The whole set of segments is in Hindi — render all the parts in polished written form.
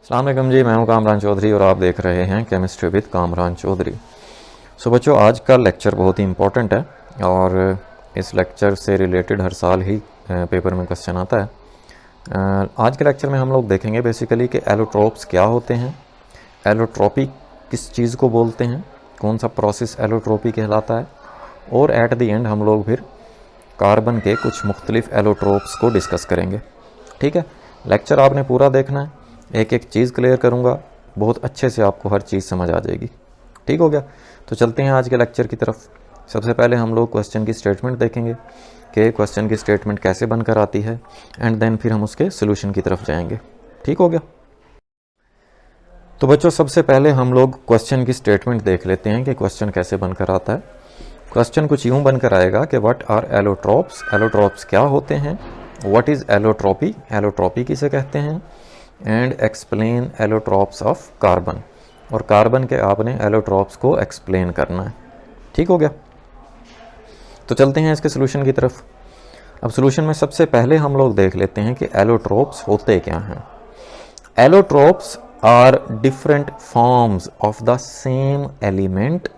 अस्सलाम वालेकुम जी, मैं हूं कामरान चौधरी और आप देख रहे हैं केमिस्ट्री विद कामरान चौधरी। बच्चों, आज का लेक्चर बहुत ही इम्पोर्टेंट है और इस लेक्चर से रिलेटेड हर साल ही पेपर में क्वेश्चन आता है। आज के लेक्चर में हम लोग देखेंगे बेसिकली कि एलोट्रोप्स क्या होते हैं, एलोट्रोपी किस चीज़ को बोलते हैं, कौन सा प्रोसेस एलोट्रोपी कहलाता है, और एट द एंड हम लोग फिर कार्बन के कुछ मुख्तलिफ एलोट्रोप्स को डिस्कस करेंगे। ठीक है, लेक्चर आपने पूरा देखना है, एक एक चीज़ क्लियर करूँगा, बहुत अच्छे से आपको हर चीज़ समझ आ जाएगी। ठीक हो गया, तो चलते हैं आज के लेक्चर की तरफ। सबसे पहले हम लोग क्वेश्चन की स्टेटमेंट देखेंगे कि क्वेश्चन की स्टेटमेंट कैसे बनकर आती है, एंड देन फिर हम उसके सोल्यूशन की तरफ जाएंगे। ठीक हो गया, तो बच्चों सबसे पहले हम लोग क्वेश्चन की स्टेटमेंट देख लेते हैं कि क्वेश्चन कैसे बनकर आता है। क्वेश्चन कुछ यूँ बनकर आएगा कि व्हाट आर एलोट्रोप्स, एलोट्रोप्स क्या होते हैं, व्हाट इज़ एलोट्रोपी, एलोट्रोपी किसे कहते हैं, and explain allotropes of carbon, और कार्बन के आपने एलोट्रोप्स को एक्सप्लेन करना है। ठीक हो गया, तो चलते हैं इसके सोल्यूशन की तरफ। अब सोल्यूशन में सबसे पहले हम लोग देख लेते हैं कि एलोट्रोप्स होते क्या हैं। Allotropes are different forms of the same element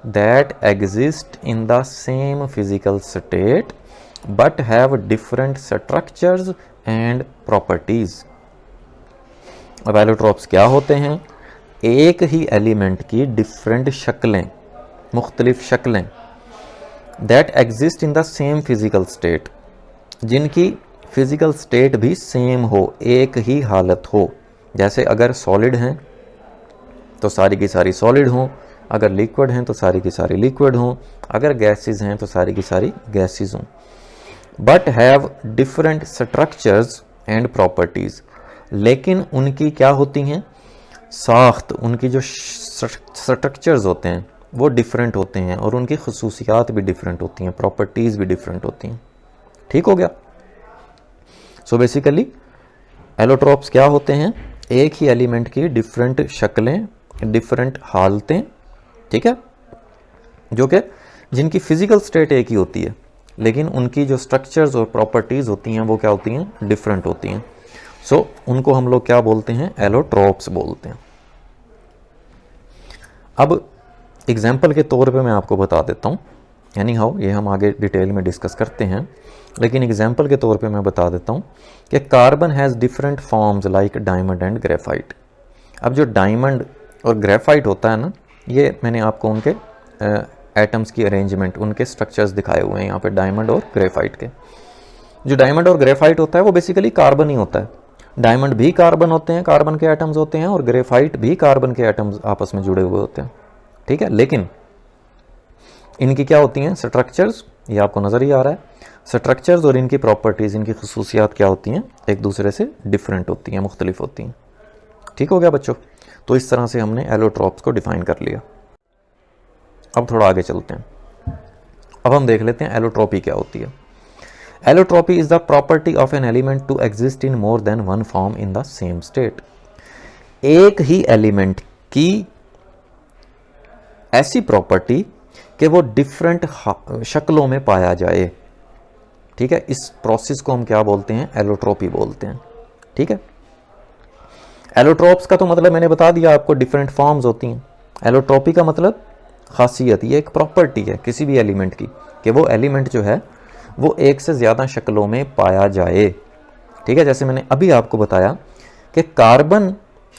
that exist in the same physical state but have different structures and properties. अब एलोट्रोप्स क्या होते हैं? एक ही एलिमेंट की डिफरेंट शक्लें, मुख्तलिफ शक्लें, that exist in the same physical state, जिनकी फिजिकल स्टेट भी सेम हो, एक ही हालत हो। जैसे अगर सॉलिड हैं तो सारी की सारी सॉलिड हों, अगर लिक्विड हैं तो सारी की सारी लिक्विड हों, अगर गैसेस हैं तो सारी की सारी गैसेस हों, but have different structures and properties, लेकिन उनकी क्या होती हैं, साख्त, उनकी जो स्ट्रक्चर्स होते हैं वो डिफरेंट होते हैं और उनकी खसूसियात भी डिफरेंट होती हैं, प्रॉपर्टीज़ भी डिफरेंट होती हैं। ठीक हो गया, सो बेसिकली एलोट्रोप्स क्या होते हैं? एक ही एलिमेंट की डिफरेंट शक्लें, डिफरेंट हालतें, ठीक है, जो कि जिनकी फिजिकल स्टेट एक ही होती है, लेकिन उनकी जो स्ट्रक्चर्स और प्रॉपर्टीज़ होती हैं वो क्या होती हैं, डिफरेंट होती हैं। सो उनको हम लोग क्या बोलते हैं? एलोट्रोप्स बोलते हैं। अब एग्जाम्पल के तौर पे मैं आपको बता देता हूँ, यानी हाउ, ये हम आगे डिटेल में डिस्कस करते हैं, लेकिन एग्जाम्पल के तौर पे मैं बता देता हूँ कि carbon has different forms like diamond and graphite. अब जो डायमंड और ग्रेफाइट होता है ना, ये मैंने आपको उनके एटम्स की अरेंजमेंट, उनके स्ट्रक्चर्स दिखाए हुए हैं यहाँ पे, डायमंड और ग्रेफाइट के। जो डायमंड और ग्रेफाइट होता है वो बेसिकली कार्बन ही होता है। डायमंड भी कार्बन होते हैं, कार्बन के एटम्स होते हैं, और ग्रेफाइट भी कार्बन के एटम्स आपस में जुड़े हुए होते हैं। ठीक है, लेकिन इनकी क्या होती हैं स्ट्रक्चर्स, ये आपको नज़र ही आ रहा है, स्ट्रक्चर्स और इनकी प्रॉपर्टीज़, इनकी खसूसियात क्या होती हैं, एक दूसरे से डिफरेंट होती हैं, मुख्तलिफ होती हैं। ठीक हो गया बच्चों, तो इस तरह से हमने एलोट्रोप्स को डिफाइन कर लिया। अब थोड़ा आगे चलते हैं, अब हम देख लेते हैं एलोट्रोपी क्या होती है। Allotropy is the property of an element to exist in more than one form in the same state. एक ही एलिमेंट की ऐसी प्रॉपर्टी कि वो डिफरेंट शक्लों में पाया जाए। ठीक है, इस प्रोसेस को हम क्या बोलते हैं? एलोट्रोपी बोलते हैं। ठीक है, एलोट्रोप्स का तो मतलब मैंने बता दिया आपको, डिफरेंट फॉर्म्स होती हैं। एलोट्रोपी का मतलब खासियत, ये एक प्रॉपर्टी है किसी भी एलिमेंट की कि वो एलिमेंट जो है वो एक से ज़्यादा शक्लों में पाया जाए। ठीक है, जैसे मैंने अभी आपको बताया कि कार्बन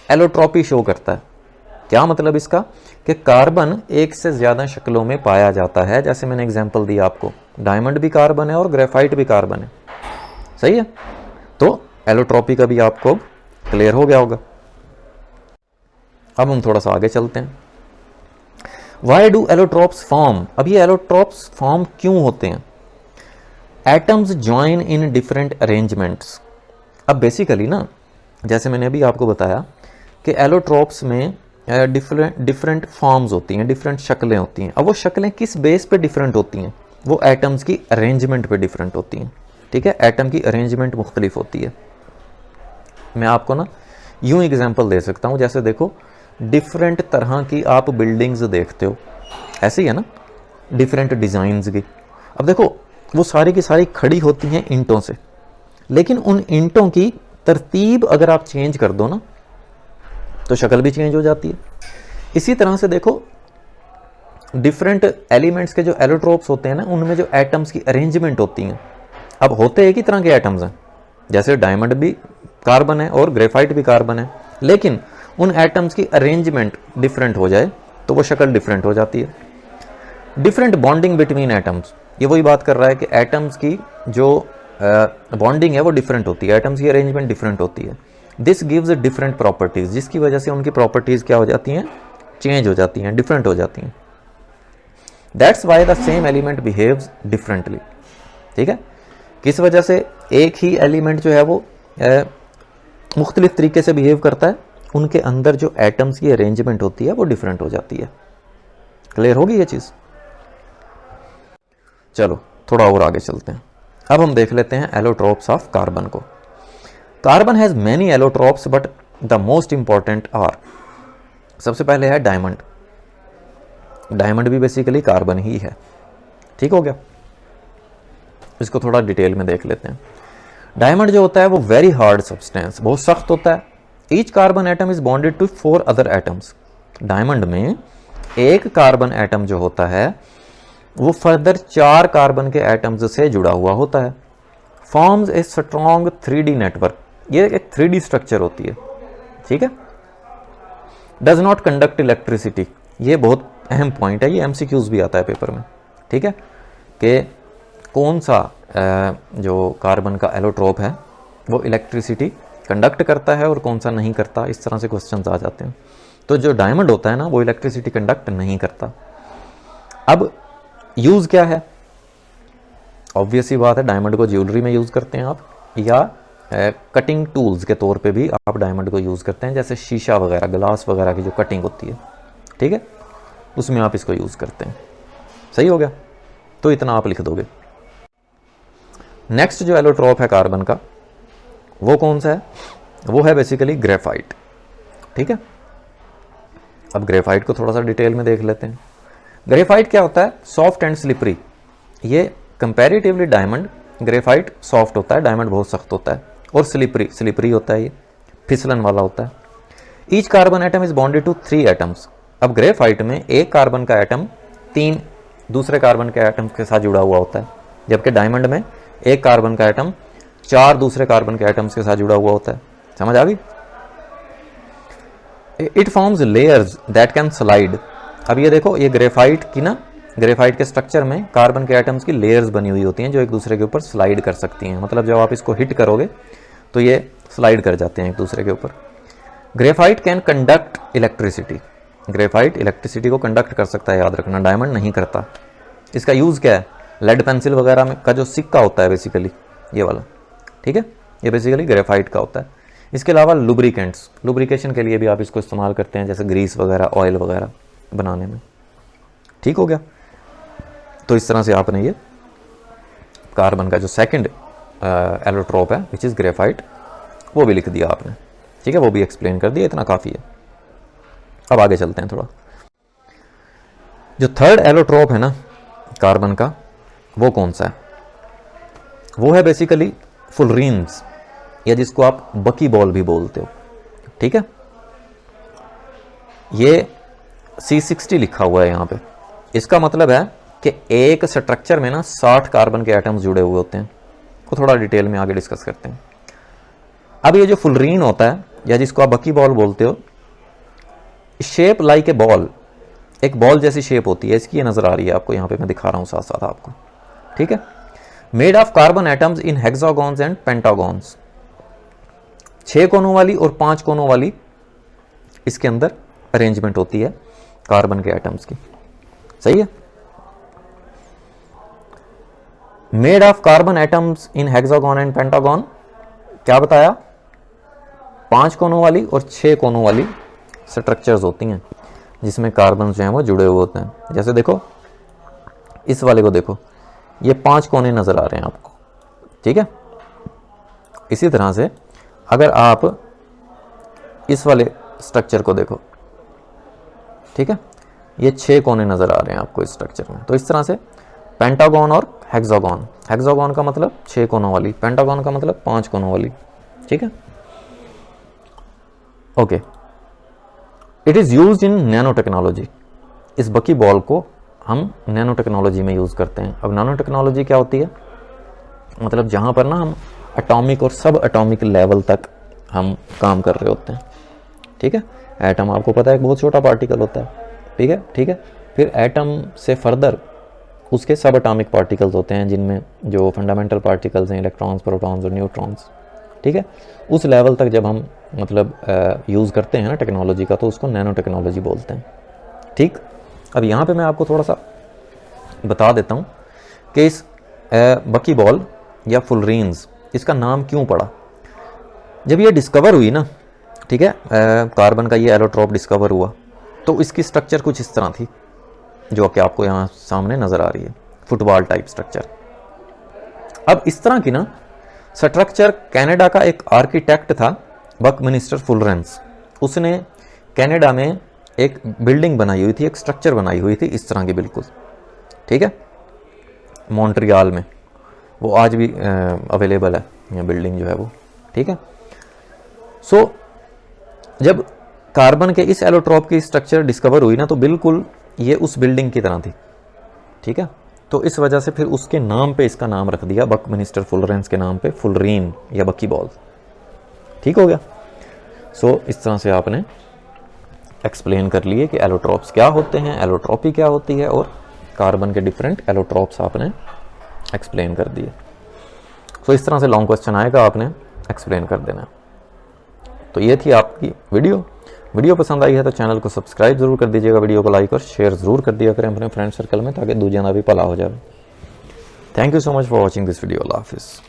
एलोट्रोपी शो करता है। क्या मतलब इसका? कि कार्बन एक से ज़्यादा शक्लों में पाया जाता है। जैसे मैंने एग्जांपल दिया आपको, डायमंड भी कार्बन है और ग्रेफाइट भी कार्बन है। सही है, तो एलोट्रोपी का भी आपको क्लियर हो गया होगा। अब हम थोड़ा सा आगे चलते हैं। Why do allotropes form? अब ये एलोट्रोप्स फॉर्म क्यों होते हैं? Atoms join in different arrangements. अब बेसिकली ना, जैसे मैंने अभी आपको बताया कि एलोट्रोप्स में डिफरेंट फॉर्म्स होती हैं, डिफरेंट शक्लें होती हैं। अब वो शक्लें किस बेस पे डिफरेंट होती हैं? वो एटम्स की अरेंजमेंट पे डिफरेंट होती हैं। ठीक है, एटम की अरेंजमेंट मुख्तलिफ होती है। मैं आपको ना यूँ एग्जांपल दे सकता हूँ, जैसे देखो डिफरेंट तरह की आप बिल्डिंग्स देखते हो, ऐसे ही है ना, डिफरेंट डिज़ाइंस की। अब देखो वो सारी की सारी खड़ी होती हैं ईंटों से, लेकिन उन ईंटों की तरतीब अगर आप चेंज कर दो ना, तो शक्ल भी चेंज हो जाती है। इसी तरह से देखो डिफरेंट एलिमेंट्स के जो एलोट्रोप्स होते हैं ना, उनमें जो एटम्स की अरेंजमेंट होती हैं, अब होते एक ही तरह के एटम्स हैं, जैसे डायमंड भी कार्बन है और ग्रेफाइट भी कार्बन है, लेकिन उन एटम्स की अरेंजमेंट डिफरेंट हो जाए तो वो शक्ल डिफरेंट हो जाती है। डिफरेंट बॉन्डिंग बिटवीन एटम्स, ये वही बात कर रहा है कि एटम्स की जो बॉन्डिंग है वो डिफरेंट होती है, एटम्स की अरेंजमेंट डिफरेंट होती है। दिस गिव्स डिफरेंट प्रॉपर्टीज, जिसकी वजह से उनकी प्रॉपर्टीज क्या हो जाती हैं, चेंज हो जाती हैं, डिफरेंट हो जाती हैं। That's why the same element behaves differently. ठीक है, किस वजह से एक ही एलिमेंट जो है वो मुख्तलिफ तरीके से बिहेव करता है, उनके अंदर जो एटम्स की अरेंजमेंट होती है वो डिफरेंट हो जाती है। क्लियर होगी ये चीज? चलो थोड़ा और आगे चलते हैं। अब हम देख लेते हैं एलोट्रोप्स ऑफ कार्बन को। Carbon has many allotropes but the most important are, सबसे पहले है डायमंड। डायमंड भी बेसिकली कार्बन ही है। ठीक हो गया, इसको थोड़ा डिटेल में देख लेते हैं। डायमंड जो होता है वो वेरी हार्ड सब्सटेंस, बहुत सख्त होता है। Each carbon atom is bonded to 4 other atoms. Diamond में एक कार्बन एटम जो होता है वो फर्दर 4 कार्बन के एटम्स से जुड़ा हुआ होता है। Forms a strong 3D network, ये एक 3D स्ट्रक्चर होती है। ठीक है, डज नॉट कंडक्ट इलेक्ट्रिसिटी, ये बहुत अहम पॉइंट है, ये MCQs भी आता है पेपर में। ठीक है, कि कौन सा जो कार्बन का एलोट्रोप है वो इलेक्ट्रिसिटी कंडक्ट करता है और कौन सा नहीं करता, इस तरह से क्वेश्चंस आ जाते हैं। तो जो डायमंड होता है ना वो इलेक्ट्रिसिटी कंडक्ट नहीं करता। अब यूज़ क्या है? ऑब्वियस ही बात है, डायमंड को ज्वेलरी में यूज़ करते हैं आप, या कटिंग टूल्स के तौर पे भी आप डायमंड को यूज़ करते हैं, जैसे शीशा वगैरह, ग्लास वगैरह की जो कटिंग होती है, ठीक है, उसमें आप इसको यूज़ करते हैं। सही हो गया, तो इतना आप लिख दोगे। नेक्स्ट जो एलोट्रोप है कार्बन का वो कौन सा है? वो है बेसिकली ग्रेफाइट। ठीक है, अब ग्रेफाइट को थोड़ा सा डिटेल में देख लेते हैं। ग्रेफाइट क्या होता है? Soft and slippery. ये कंपैरेटिवली डायमंड, ग्रेफाइट सॉफ्ट होता है, डायमंड बहुत सख्त होता है, और स्लिपरी होता है, ये फिसलन वाला होता है। Each carbon atom is bonded to 3 atoms. अब ग्रेफाइट में एक कार्बन का एटम 3 दूसरे कार्बन के एटम के साथ जुड़ा हुआ होता है, जबकि डायमंड में एक कार्बन का एटम 4 दूसरे कार्बन के एटम्स के साथ जुड़ा हुआ होता है। समझ आ गई? It forms layers that can slide. अब ये देखो, ये ग्रेफाइट की ना, ग्रेफाइट के स्ट्रक्चर में कार्बन के एटम्स की लेयर्स बनी हुई होती हैं जो एक दूसरे के ऊपर स्लाइड कर सकती हैं। मतलब जब आप इसको हिट करोगे तो ये स्लाइड कर जाते हैं एक दूसरे के ऊपर। Graphite can conduct electricity. Graphite electricity को कंडक्ट कर सकता है, याद रखना, डायमंड नहीं करता। इसका यूज़ क्या है? लेड पेंसिल वगैरह में का जो सिक्का होता है बेसिकली, ये वाला, ठीक है, ये बेसिकली ग्रेफाइट का होता है। इसके अलावा लुब्रिकेंट्स, लुब्रिकेशन के लिए भी आप इसको इस्तेमाल करते हैं, जैसे ग्रीस वगैरह, ऑयल वगैरह बनाने में। ठीक हो गया, तो इस तरह से आपने ये कार्बन का जो सेकंड एलोट्रोप है विच इज़ ग्रेफाइट, वो भी लिख दिया आपने। ठीक है, वो भी एक्सप्लेन कर दिया, इतना काफ़ी है। अब आगे चलते हैं थोड़ा। जो थर्ड एलोट्रोप है ना कार्बन का, वो कौन सा है? वो है बेसिकली फुलरीन्स, या जिसको आप बकी बॉल भी बोलते हो। ठीक है, ये C60 लिखा हुआ है यहाँ पे। इसका मतलब है कि एक स्ट्रक्चर में ना 60 कार्बन के एटम्स जुड़े हुए होते हैं। वो थोड़ा डिटेल में आगे डिस्कस करते हैं। अब ये जो फुलरीन होता है, या जिसको आप बकी बॉल बोलते हो, शेप लाइक ए बॉल, एक बॉल जैसी शेप होती है इसकी, ये नजर आ रही है आपको, यहाँ पे मैं दिखा रहा हूँ साथ साथ आपको। ठीक है, made of carbon atoms in hexagons and pentagons. 6 कोनों वाली और 5 कोनों वाली इसके अंदर अरेंजमेंट होती है कार्बन के एटम्स की। सही है, made of carbon atoms in hexagon and pentagon, क्या बताया? 5 कोनों वाली और 6 कोनों वाली स्ट्रक्चर्स होती हैं जिसमें कार्बन जो हैं वो जुड़े हुए होते हैं। जैसे देखो, इस वाले को देखो, ये 5 कोने नजर आ रहे हैं आपको। ठीक है, इसी तरह से अगर आप इस वाले स्ट्रक्चर को देखो, ठीक है, ये 6 कोने नजर आ रहे हैं आपको इस स्ट्रक्चर में। तो इस तरह से पेंटागॉन और हेक्सागॉन, हेक्सागॉन का मतलब 6 कोनों वाली, पेंटागॉन का मतलब 5 कोनों वाली। ठीक है, okay. It is use in nano technology. इस बकी बॉल को हम नैनो टेक्नोलॉजी में यूज़ करते हैं। अब नैनो टेक्नोलॉजी क्या होती है, मतलब जहाँ पर ना हम एटॉमिक और सब एटॉमिक लेवल तक हम काम कर रहे होते हैं, ठीक है। एटम आपको पता है एक बहुत छोटा पार्टिकल होता है, ठीक है, ठीक है। फिर एटम से फर्दर उसके सब एटॉमिक पार्टिकल्स होते हैं, जिनमें जो फंडामेंटल पार्टिकल्स हैं, इलेक्ट्रॉन्स, प्रोटॉन्स और न्यूट्रॉन्स, ठीक है। उस लेवल तक जब हम मतलब यूज़ करते हैं ना टेक्नोलॉजी का, तो उसको नैनो टेक्नोलॉजी बोलते हैं, ठीक। अब यहाँ पे मैं आपको थोड़ा सा बता देता हूँ कि इस बकी बॉल या फुलरीन्स, इसका नाम क्यों पड़ा। जब ये डिस्कवर हुई ना, ठीक है, कार्बन का ये एलोट्रॉप डिस्कवर हुआ, तो इसकी स्ट्रक्चर कुछ इस तरह थी, जो कि आपको यहाँ सामने नज़र आ रही है, फुटबॉल टाइप स्ट्रक्चर। अब इस तरह की ना स्ट्रक्चर कनाडा का एक आर्किटेक्ट था, बकमिनिस्टर फुलरेंस, उसने कनाडा में एक बिल्डिंग बनाई हुई थी, एक स्ट्रक्चर बनाई हुई थी इस तरह की बिल्कुल, ठीक है, मॉन्ट्रियल में। वो आज भी अवेलेबल है ये बिल्डिंग जो है वो, ठीक है। सो जब कार्बन के इस एलोट्रॉप की स्ट्रक्चर डिस्कवर हुई ना, तो बिल्कुल ये उस बिल्डिंग की तरह थी, ठीक है। तो इस वजह से फिर उसके नाम पे इसका नाम रख दिया, बकमिनिस्टर फुलरेंस के नाम पे फुलरीन या बकी बॉल, ठीक हो गया। सो इस तरह से आपने एक्सप्लेन कर लिए कि एलोट्रॉप्स क्या होते हैं, एलोट्रॉपी क्या होती है, और कार्बन के डिफरेंट एलोट्रॉप्स आपने एक्सप्लेन कर दिए। सो इस तरह से लॉन्ग क्वेश्चन आएगा, आपने एक्सप्लेन कर देना। तो ये थी आपकी वीडियो पसंद आई है तो चैनल को सब्सक्राइब जरूर कर दीजिएगा, वीडियो को लाइक और शेयर जरूर कर दिया करें अपने फ्रेंड सर्कल में, ताकि दूसरा भी भला हो जाए। Thank you so much for watching this video. अल्लाह हाफिज़।